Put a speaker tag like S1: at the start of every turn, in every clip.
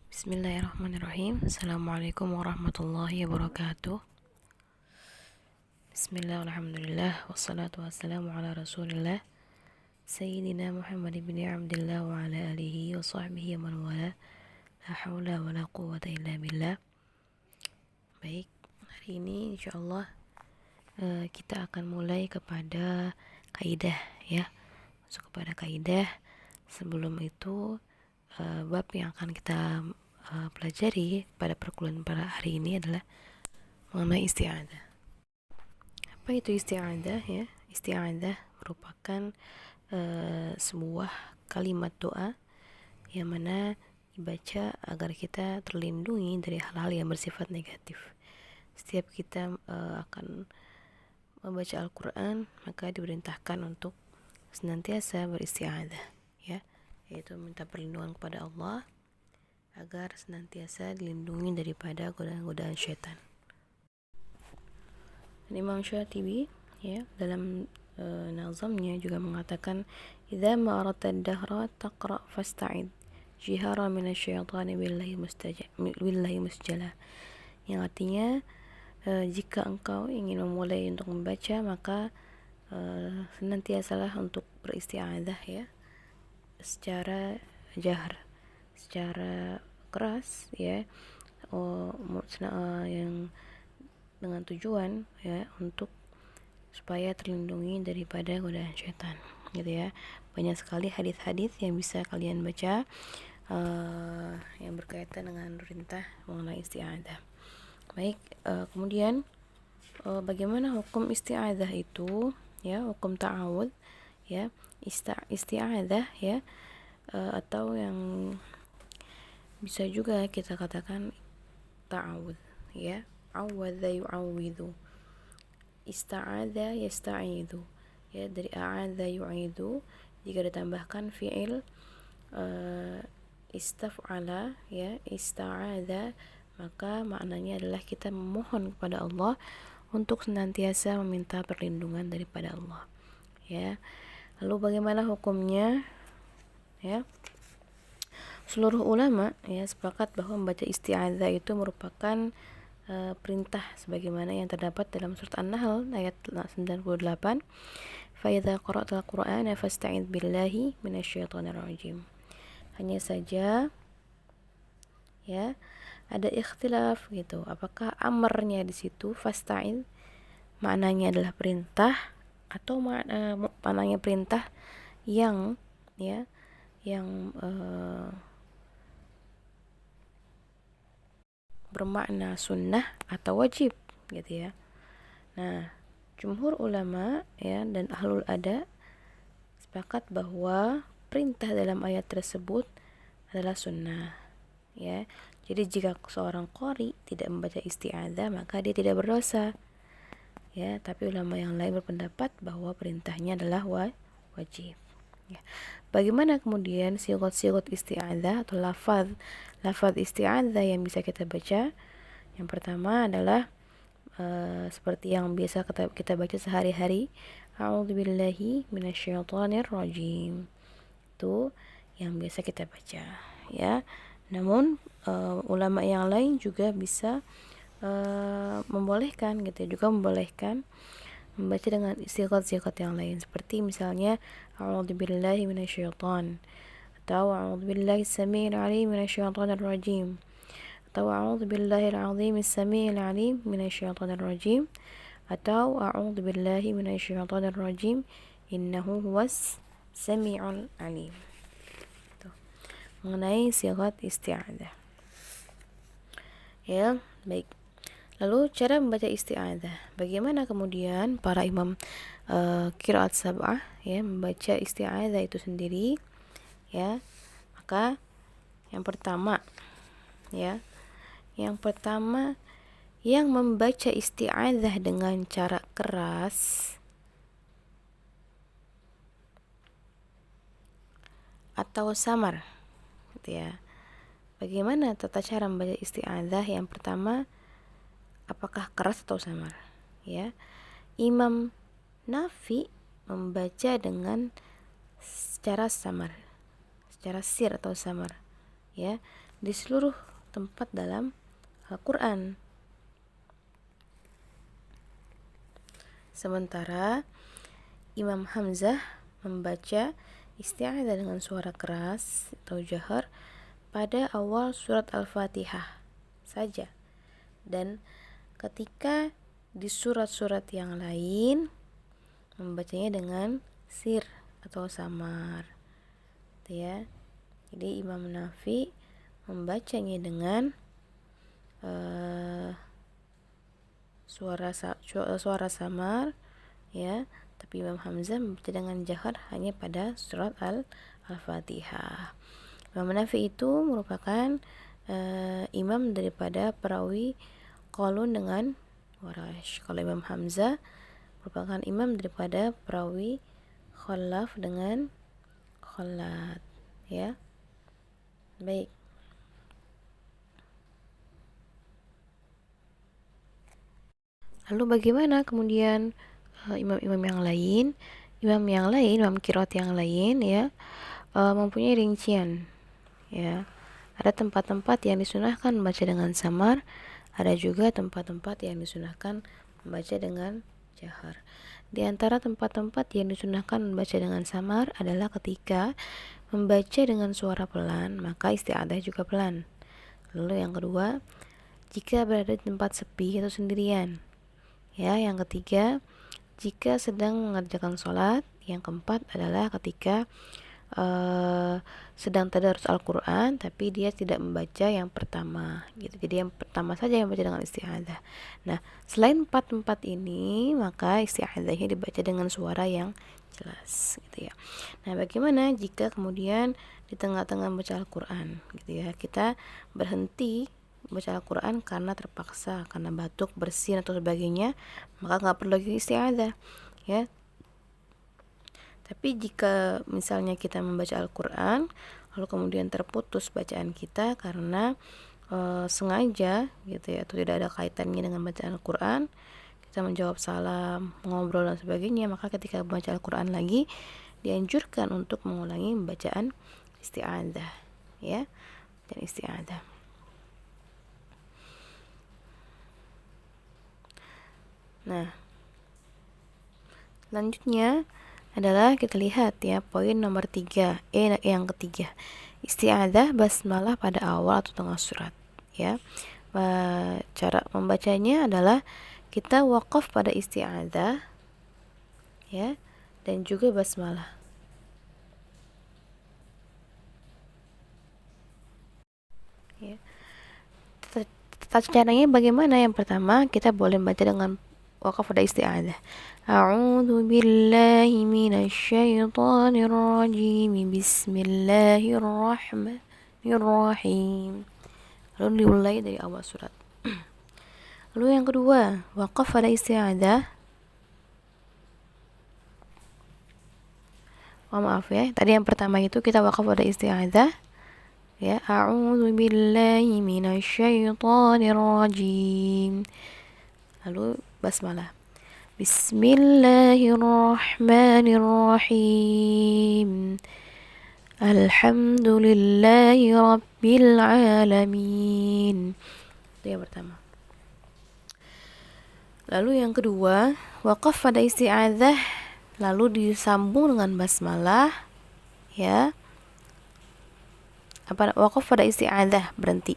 S1: Bismillahirrahmanirrahim. Assalamualaikum warahmatullahi wabarakatuh. Bismillah, alhamdulillah, wassalatu wassalamu ala rasulillah Sayyidina Muhammad ibn Abdullah wa ala alihi wa sahbihi wa man wala. La hawla wa la quwwata illa billah. Baik, hari ini insyaallah kita akan mulai kepada kaidah ya. Masuk kepada kaidah. Sebelum itu bab yang akan kita pelajari pada perkuliahan pada hari ini adalah mengenai isti'adzah. Apa itu isti'adzah ya? Isti'adzah merupakan sebuah kalimat doa yang mana dibaca agar kita terlindungi dari hal-hal yang bersifat negatif. Setiap kita akan membaca Al-Quran, maka diperintahkan untuk senantiasa beristi'adzah ya, yaitu minta perlindungan kepada Allah agar senantiasa dilindungi daripada godaan-godaan syaitan. Imam Syatibi ya dalam nazamnya juga mengatakan idza ma aradta ad-dahra taqra fasta'id jihara minasyaitani billahi musjala, yang artinya jika engkau ingin memulai untuk membaca maka senantiasalah untuk beristi'adzah ya secara jahar, secara keras ya, yang dengan tujuan ya untuk supaya terlindungi daripada godaan syaitan gitu ya. Banyak sekali hadis-hadis yang bisa kalian baca yang berkaitan dengan perintah mengenai isti'adzah. Baik, kemudian bagaimana hukum isti'adzah itu ya, hukum ta'awudz ya, isti'adzah ya, atau yang bisa juga kita katakan ta'awudz ya, awadza yu'awwidhu, ista'adza yasta'idhu ya, dari a'adza yu'idhu jika ditambahkan fi'il istaf'ala ya, ista'adza, maka maknanya adalah kita memohon kepada Allah untuk senantiasa meminta perlindungan daripada Allah ya. Lalu bagaimana hukumnya ya? Seluruh ulama ya sepakat bahwa membaca isti'adzah itu merupakan perintah sebagaimana yang terdapat dalam surat An-Nahl ayat 98. Fa idza qara'tal Qur'ana fasta'idz billahi minasyaitonir rajim. Hanya saja ya ada ikhtilaf gitu. Apakah amarnya di situ fasta'idz maknanya adalah perintah atau maknanya perintah yang ya yang bermakna sunnah atau wajib gitu ya. Nah, jumhur ulama ya dan ahlul ada sepakat bahwa perintah dalam ayat tersebut adalah sunnah ya. Jadi jika seorang qari tidak membaca isti'adzah maka dia tidak berdosa ya, tapi ulama yang lain berpendapat bahwa perintahnya adalah wajib ya. Bagaimana kemudian sigot-sigot isti'adzah atau lafaz isti'adzah yang bisa kita baca? Yang pertama adalah seperti yang biasa kita baca sehari-hari, a'udzubillahi minasyaitonir rajim. Itu yang biasa kita baca ya. Namun ulama yang lain juga bisa membolehkan gitu ya, juga membolehkan membaca dengan sigat-sigat yang lain seperti misalnya a'udzubillahi minasyaiton, atau a'udzubillahi samiil alim minasyaitonir rajim, atau a'udzubillahil azimis samiil alim minasyaitonir rajim, atau a'udzubillahi minasyaitonir rajim innahu huwas samiul alim. Tuh, mengenai sigat isti'adzah ya. Baik, lalu cara membaca isti'adzah, bagaimana kemudian para imam qiraat sab'ah ya membaca isti'adzah itu sendiri ya. Maka yang pertama yang membaca isti'adzah dengan cara keras atau samar gitu ya. Bagaimana tata cara membaca isti'adzah? Yang pertama, apakah keras atau samar ya. Imam Nafi membaca dengan secara samar, secara sir atau samar ya. di seluruh tempat dalam Al-Quran. Sementara Imam Hamzah membaca isti'adzah dengan suara keras atau jahar pada awal surat Al-Fatihah saja, dan ketika di surat-surat yang lain membacanya dengan sir atau samar, ya. Jadi Imam Nafi membacanya dengan suara samar, ya, tapi Imam Hamzah membaca dengan jahar hanya pada surat Al-Fatihah. Imam Nafi itu merupakan imam daripada perawi Qalun dengan Warash. Kalau Imam Hamzah merupakan imam daripada perawi Khalaf dengan Khalad, ya. Baik. Lalu bagaimana kemudian imam-imam yang lain? Imam qiraat yang lain, ya, mempunyai rincian, ya. Ada tempat-tempat yang disunahkan membaca dengan samar, ada juga tempat-tempat yang disunahkan membaca dengan jahar. Di antara tempat-tempat yang disunahkan membaca dengan samar adalah ketika membaca dengan suara pelan, maka isti'adzah juga pelan. Lalu yang kedua, jika berada di tempat sepi atau sendirian. Ya, yang ketiga, jika sedang mengerjakan sholat. Yang keempat adalah ketika sedang tadarus Al-Quran tapi dia tidak membaca yang pertama, gitu. Jadi yang pertama saja yang membaca dengan isti'adzah. Nah, selain empat tempat ini, maka isti'adzahnya dibaca dengan suara yang jelas, gitu ya. Nah, bagaimana jika kemudian di tengah-tengah membaca Al-Quran, gitu ya, kita berhenti baca Al-Quran karena terpaksa, karena batuk, bersin atau sebagainya, maka nggak perlu lagi isti'adzah, ya. Tapi jika misalnya kita membaca Al-Quran lalu kemudian terputus bacaan kita karena sengaja, gitu ya, atau tidak ada kaitannya dengan bacaan Al-Quran, kita menjawab salam, ngobrol dan sebagainya, maka ketika membaca Al-Quran lagi dianjurkan untuk mengulangi bacaan isti'adzah, ya, dan isti'adzah. Nah, selanjutnya adalah kita lihat, ya, poin nomor 3, yang ketiga, isti'adzah basmalah pada awal atau tengah surat, ya. Cara membacanya adalah kita wakaf pada isti'adzah, ya, dan juga basmalah, ya. Tata caranya bagaimana? Yang pertama, kita boleh membaca dengan wakaf pada isti'adzah. A'udzu billahi minasyaitonir rajim. Bismillahirrahmanirrahim. Lalu dimulai dari awal surat. Lalu yang kedua, wakaf pada isti'adzah. Maaf ya, tadi yang pertama itu kita wakaf pada isti'adzah, ya. A'udzu billahi minasyaitonir rajim. Lalu basmalah. Bismillahirrahmanirrahim. Alhamdulillahi rabbil alamin. Itu yang pertama. Lalu yang kedua, wakaf pada isti'adzah lalu disambung dengan basmalah, ya. Wakaf pada isti'adzah berhenti.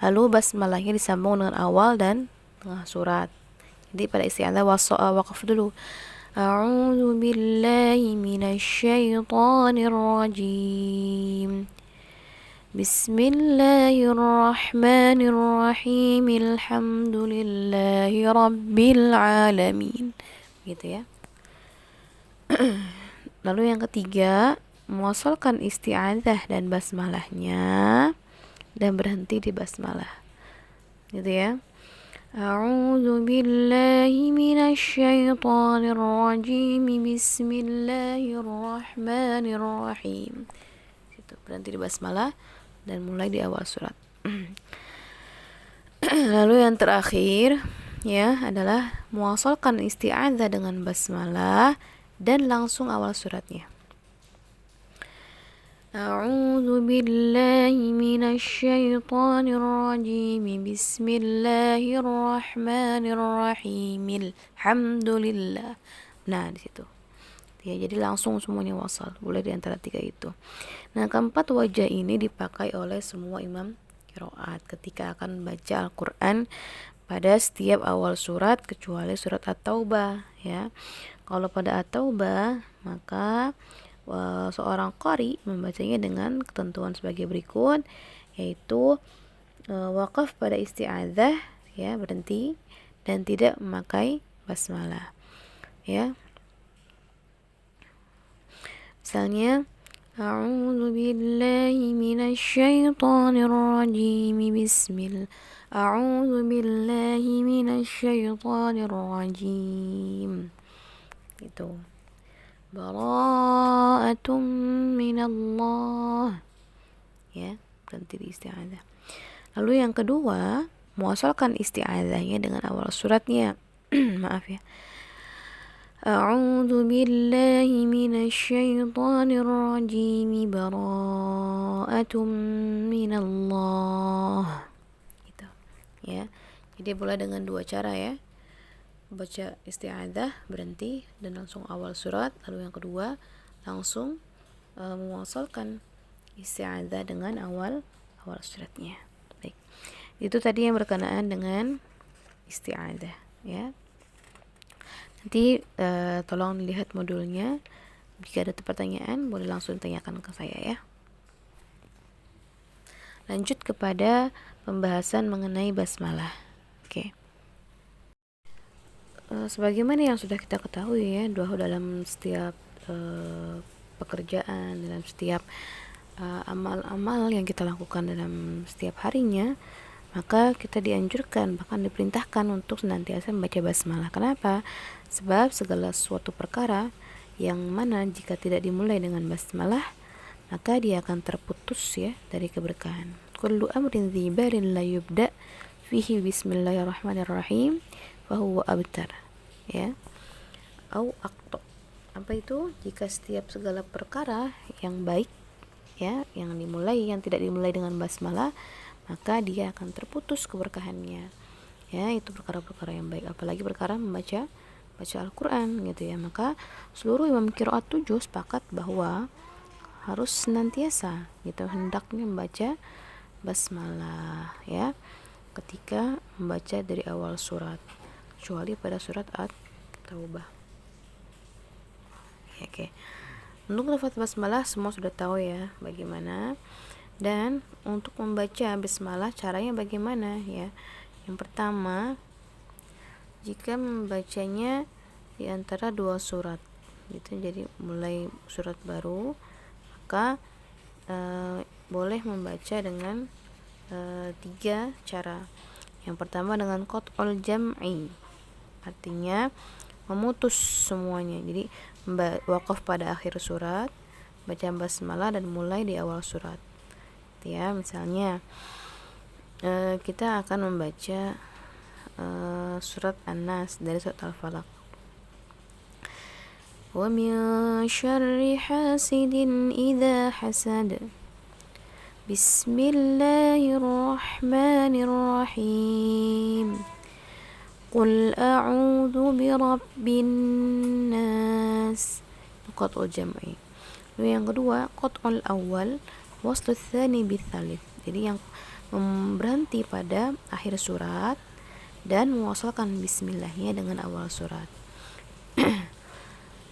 S1: Lalu basmalahnya disambung dengan awal dan tengah surat. Jadi pada isti'adzah wakaf dulu. A'udzu billahi minasyaitonir rajim. Bismillahirrahmanirrahim. Alhamdulillahi rabbil alamin. Gitu, ya. Lalu yang ketiga, mewasalkan isti'adzah dan basmalahnya dan berhenti di basmalah, gitu, ya. A'udzu billahi minasyaitonir rajim. Bismillahirrahmanirrahim. Situ berhenti di basmalah dan mulai di awal surat. Lalu yang terakhir, ya, adalah mewasalkan isti'adzah dengan basmalah dan langsung awal suratnya. A'udzu billahi minasy syaithanir rajim. Bismillahirrahmanirrahim. Alhamdulillah. Nah, di situ. Ya, jadi langsung semuanya wasal. Boleh di antara tiga itu. Nah, keempat wajah ini dipakai oleh semua imam qiraat ketika akan baca Al-Qur'an pada setiap awal surat kecuali surat At-Taubah, ya. Kalau pada At-Taubah, maka seorang qari membacanya dengan ketentuan sebagai berikut, yaitu wakaf pada isti'adzah, ya, berhenti dan tidak memakai basmalah, ya. Misalnya, a'udzu billahi minasy syaithanir rajim. A'udzu billahi minasy syaithanir rajim. Itu. Bara'atum minallah, ya, berhenti di isti'adzah. Lalu yang kedua, muasalkan isti'adzahnya dengan awal suratnya. Maaf ya. A'udzu billahi minasy syaithanir rajim. Bara'atum minallah. Gitu. Ya. Jadi boleh dengan dua cara, ya. Baca isti'adzah, berhenti dan langsung awal surat. Lalu yang kedua, langsung mewasalkan isti'adzah dengan awal suratnya. Baik. Itu tadi yang berkenaan dengan isti'adzah, ya. Nanti tolong lihat modulnya. Jika ada pertanyaan boleh langsung tanyakan ke saya, ya. Lanjut kepada pembahasan mengenai basmalah. Oke. Sebagaimana yang sudah kita ketahui, ya, dalam setiap pekerjaan, dalam setiap amal-amal yang kita lakukan dalam setiap harinya, maka kita dianjurkan, bahkan diperintahkan untuk senantiasa membaca basmalah. Kenapa? Sebab segala suatu perkara yang mana jika tidak dimulai dengan basmalah, maka dia akan terputus, ya, dari keberkahan. Kullu amrin dzi balin la yubda fihi bismillahirrahmanirrahim fahuwa abtar, ya. Au aqta. Apa itu? Jika setiap segala perkara yang baik, ya, yang tidak dimulai dengan basmalah, maka dia akan terputus keberkahannya, ya. Itu perkara-perkara yang baik, apalagi perkara baca Al-Qur'an, gitu, ya. Maka seluruh imam qiraat 7 sepakat bahwa harus senantiasa, gitu, hendaknya membaca basmalah, ya, ketika membaca dari awal surat, kecuali pada surat At-Taubah. Ya, oke. Untuk lafaz basmalah semua sudah tahu, ya, bagaimana. Dan untuk membaca basmalah caranya bagaimana, ya. Yang pertama, jika membacanya di antara dua surat, gitu, jadi mulai surat baru, maka boleh membaca dengan 3 cara. Yang pertama dengan qat'ul jam'i, artinya memutus semuanya. Jadi wakaf pada akhir surat, baca basmalah dan mulai di awal surat, ya. Misalnya kita akan membaca surat An-Nas dari surat Al-Falaq. Wa min syarri hasidin idza hasad. Bismillahirrahmanirrahim. Qul a'udzu birabbin nas. Qat'ul jam'i. Lalu yang kedua, qat'ul awal waslu tsani bitsalits. Jadi yang berhenti pada akhir surat dan mewasalkan bismillahnya dengan awal surat.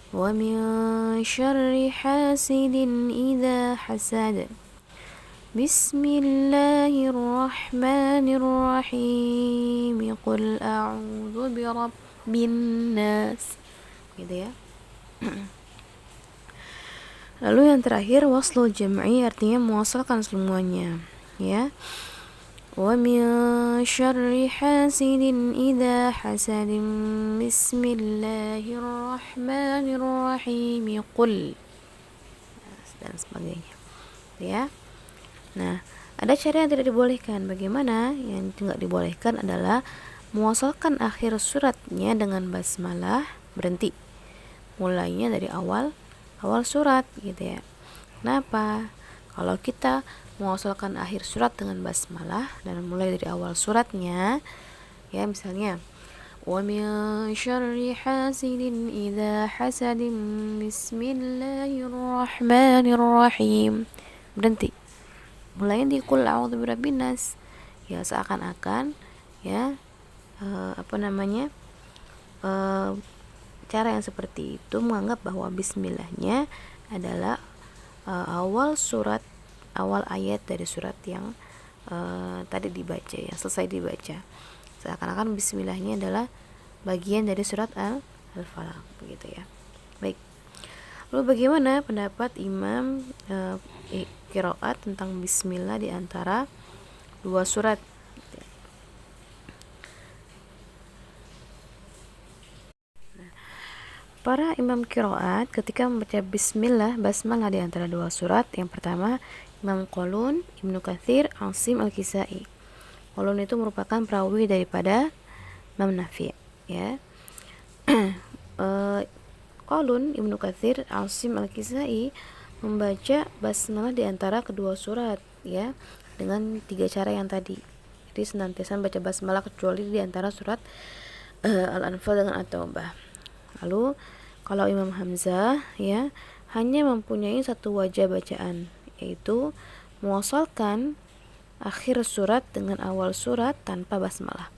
S1: Wa min syarri hasidin idza hasad. Bismillahirrahmanirrahim. Qul a'udzu birabbin nas. Gitu, ya. Lalu yang terakhir waslul jam'i, artinya mewasalkan semuanya, ya. Wa min syarri hasidin idza hasad. Bismillahirrahmanirrahim. Qul, dan sebagainya, ya. Nah, ada cara yang tidak dibolehkan. Bagaimana? Yang tidak dibolehkan adalah mewasalkan akhir suratnya dengan basmalah, berhenti, mulainya dari awal surat, gitu, ya. Kenapa? Kalau kita mengusulkan akhir surat dengan basmalah dan mulai dari awal suratnya, ya misalnya وَمِن شَرِّ حَاسِدٍ إِذَا حَسَدٍ بِسْمِ اللَّهِ الرَّحْمَنِ الرَّحِيمِ. Berhenti. Mulai di Qul a'udzu birabbin nas. Ya seakan-akan ya cara yang seperti itu menganggap bahwa bismillahnya adalah awal ayat dari surat yang tadi dibaca, yang selesai dibaca. Seakan-akan bismillahnya adalah bagian dari surat Al-Falaq, begitu ya. Baik. Lalu bagaimana pendapat Imam qiraat tentang bismillah di antara dua surat? Para imam qiraat ketika membaca bismillah, basmalah di antara dua surat, yang pertama Imam Qalun, Ibnu Katsir, Asim Al-Kisai. Qalun itu merupakan perawi daripada Imam Nafi', ya. Qalun, Ibnu Katsir, Asim Al-Kisai membaca basmalah di antara kedua surat, ya, dengan 3 cara yang tadi. Jadi senantiasa membaca basmalah kecuali di antara surat Al-Anfal dengan At-Taubah. Lalu kalau Imam Hamzah, ya, hanya mempunyai satu wajah bacaan, yaitu menguasalkan akhir surat dengan awal surat tanpa basmalah.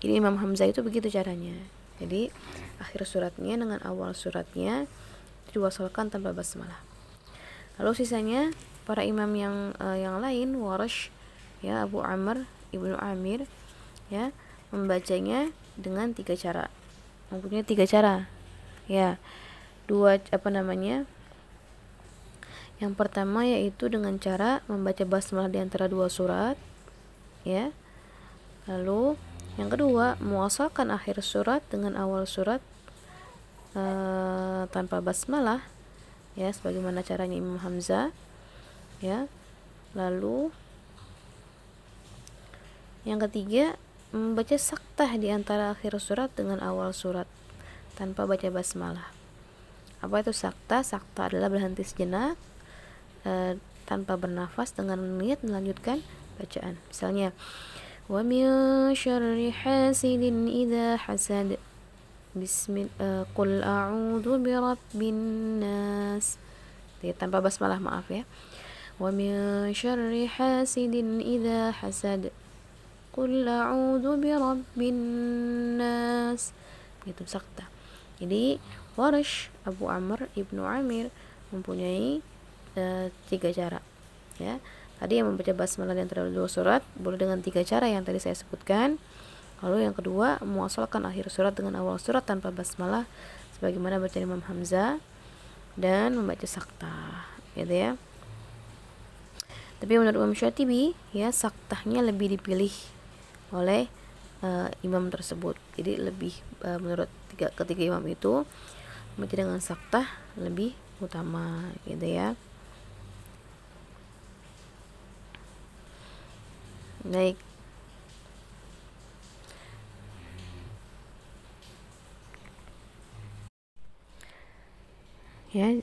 S1: Jadi Imam Hamzah itu begitu caranya. Jadi akhir suratnya dengan awal suratnya diwasalkan tanpa basmalah. Lalu sisanya para imam yang lain, Warash, ya, Abu Amr, Ibnu Amir, ya, membacanya dengan 3 cara. Mempunyai 3 cara. Ya. Yang pertama yaitu dengan cara membaca basmalah di antara dua surat, ya. Lalu yang kedua, muasalkan akhir surat dengan awal surat tanpa basmalah, ya, sebagaimana caranya Imam Hamzah, ya. Lalu yang ketiga, membaca saktah di antara akhir surat dengan awal surat tanpa baca basmalah. Apa itu saktah? Saktah adalah berhenti sejenak tanpa bernafas dengan niat melanjutkan bacaan. Misalnya, wa min syarri hasidin idza hasad, qul a'udzu birabbin nas. Tanpa basmalah, maaf ya. Wa min syarri hasidin idza hasad, qul a'udzu birabbin nas. Itu saktah. Jadi Warash, Abu Amr, Ibnu Amir mempunyai 3 cara, ya. Tadi yang membaca basmalah di antara dua surat boleh dengan 3 cara yang tadi saya sebutkan. Lalu yang kedua, muasalkan akhir surat dengan awal surat tanpa basmalah sebagaimana bacaan Imam Hamzah, dan membaca saktah, gitu ya. Tapi menurut Imam Syatibi, ya, saktahnya lebih dipilih oleh imam tersebut. Jadi lebih menurut ketiga imam itu membaca dengan saktah lebih utama, gitu ya. Baik. Ya,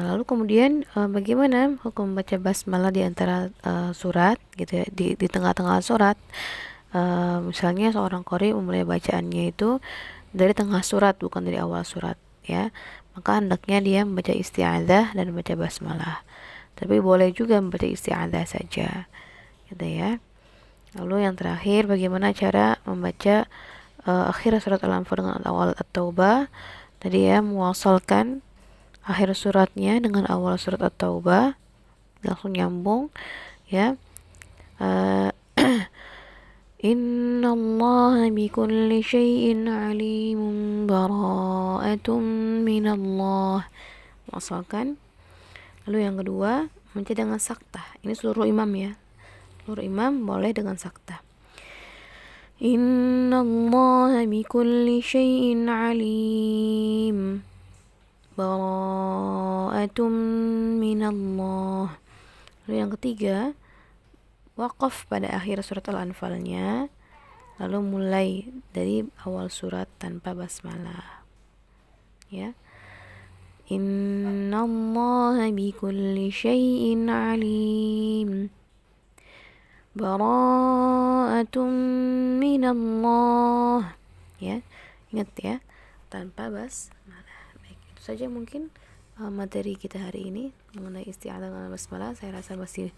S1: lalu kemudian bagaimana hukum baca basmalah di antara surat, gitu ya, di tengah-tengah surat. Misalnya seorang qari memulai bacaannya itu dari tengah surat, bukan dari awal surat, ya. Maka hendaknya dia membaca isti'adzah dan membaca basmalah. Tapi boleh juga membaca isti'adzah saja, gitu ya. Lalu yang terakhir, bagaimana cara membaca akhir surat Al-Anfal dengan awal At-Taubah. Tadi ya, muwasalkan akhir suratnya dengan awal surat At-Taubah, langsung nyambung, ya. Innallaha bikulli syai'in alimun bara'atun minallah. Muwasalkan. Lalu yang kedua, membaca dengan saktah. Ini seluruh imam, ya. Seluruh imam boleh dengan saktah. Innallaha bikulli syai'in alim bara'atun minallah. Lalu yang ketiga, waqaf pada akhir surat Al-Anfalnya, lalu mulai dari awal surat tanpa basmalah, ya. Innallaha bikulli syai'in alim. Bara'atun minallah. Ya, ingat ya, tanpa basmalah. Baik, itu saja mungkin materi kita hari ini mengenai isti'adzah dengan basmalah. Saya rasa masih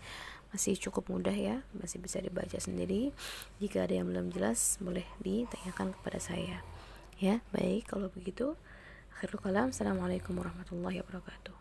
S1: cukup mudah ya, masih bisa dibaca sendiri. Jika ada yang belum jelas boleh ditanyakan kepada saya. Ya, baik, kalau begitu akhirul kalam. Assalamualaikum warahmatullahi wabarakatuh.